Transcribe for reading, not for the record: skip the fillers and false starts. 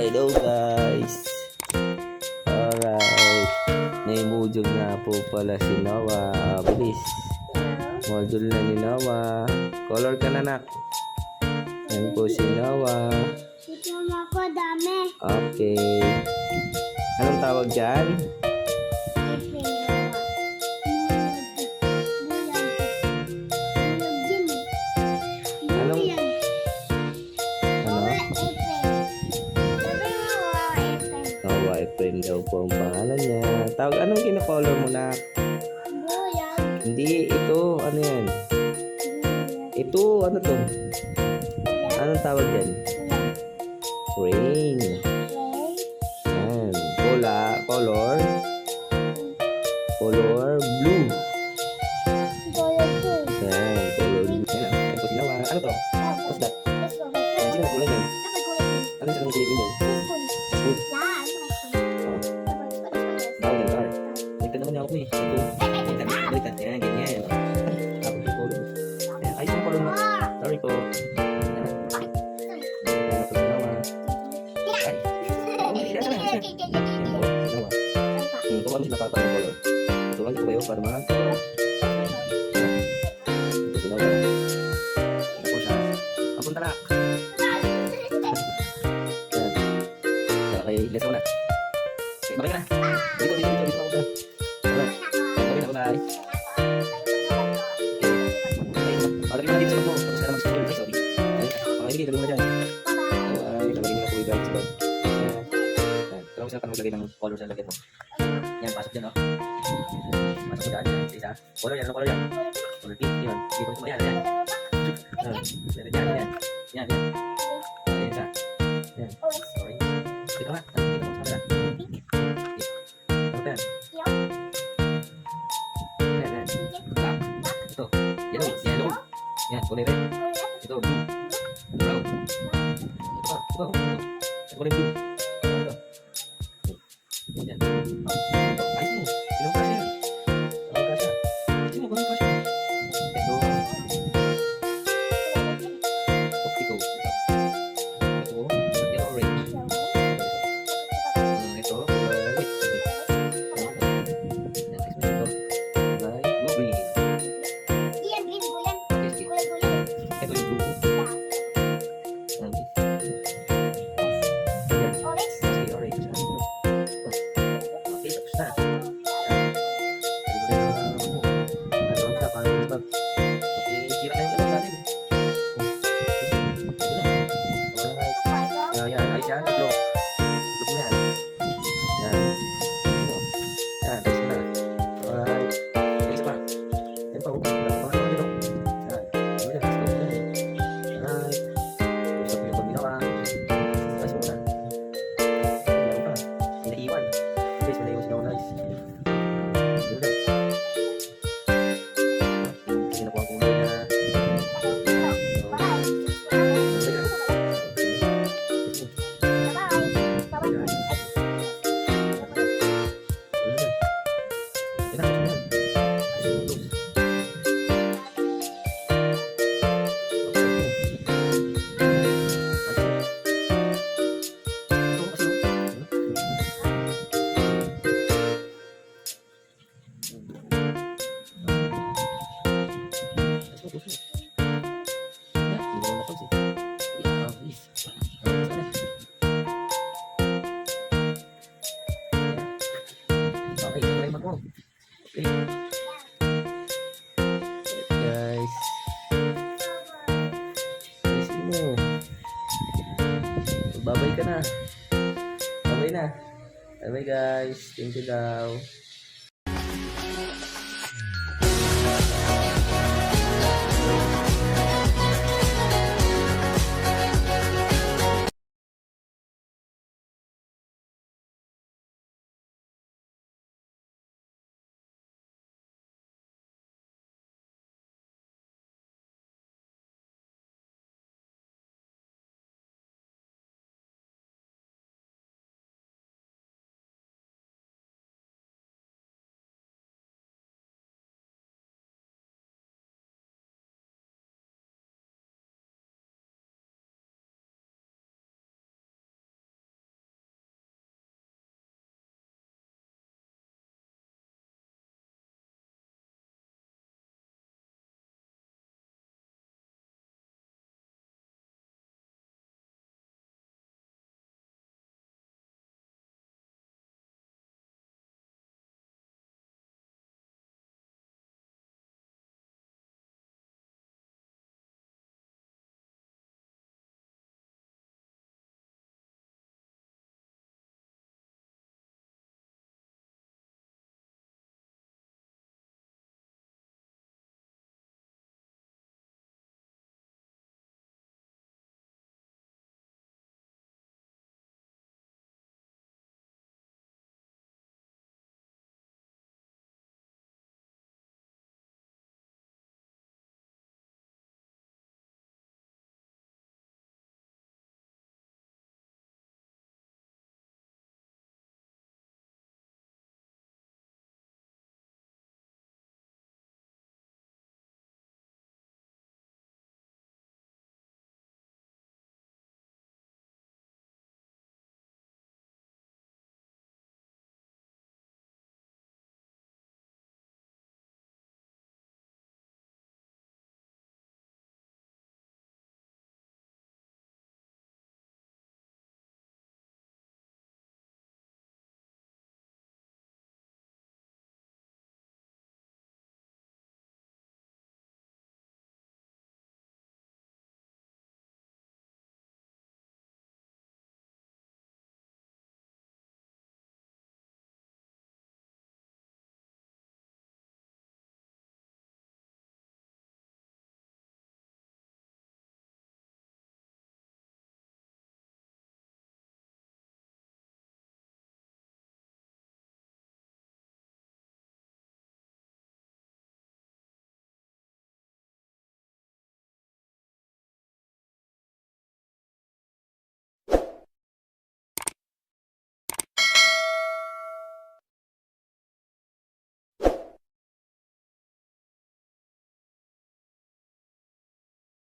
Hello guys. Alright. May module nga po pala si Noah. Bilis. Module na ni Noah. Color ka na, nak. Yan po si Noah. Ito mo ako dami. Okay. Anong tawag dyan? Anong? Ano? Noah Efren daw po ang pangalan niya. Tawag, anong kina-color mo, na? Hindi, ito. Ano yan? Ito, ano to? Anong tawag dyan? Rain. Yan. Color blue. Yan. Color blue. Yan. Yan po sinawa. Ano to? What's that? Sino na kulay yan? Ano sa kulay yan? School. Bawal yung car. Nagtad naman niya ako eh. Ito. Baliktad. Yan. Ganyan. Tapos yung color. Yan. Ayos ang color mo. Sorry po. Ito kami nakakatawa ng color. Tuwan ko kayo para mahal. Ito sinawa. Ito po siya. Papunta na. Okay, let's go na. Okay, babay ka na. Dito ako siya. Babay na, bye. Pagdating na dito sa loob mo. Tapos ka naman sa school. Ay, sorry. Okay, sige, gagawin na dyan. Ay, lalagay mo na po yung guide sa loob. Kailangan siya maglagay ng color sa lagyan mo. Yan, pasok dyan, no? Pasok mo dyan, yan. Isa. Color yan, ano color yan? Color pink, yun. Dito mo yan, yan. Yan. Yan. Okay, isa. Yan. Okay. Dito nga. Dito mo, sa kabila. Ano pa yan? Yan. Black. Ito. Yellow. Yan, kulay red. Ito, blue. Brown. Ito. Kulay blue. Yan. Ayos mo. Ilang kasya yan? Ilang kasya? Ayos mo, ganun kasya. Ito. Ito. Ito, orange. Ito, white. Yan, ayos mo ito. Blue, green. Ito yung blue. Yan, ayos yan. Look mo yan. Yan. Yan, ayos na. Alright. Ayos pa. Yan pa, Yan. Ayos yan. Alright. Ayos pa yung pag-ginawa. Ayos mo na. Yan pa. Pinaiwan. Ayos, pinaiwan sila ulit. Yun na. Kasi nakuha ang kulay na. Okay. Guys. Ayos mo. Babay ka na. Babay na. Bye guys. Thank you daw.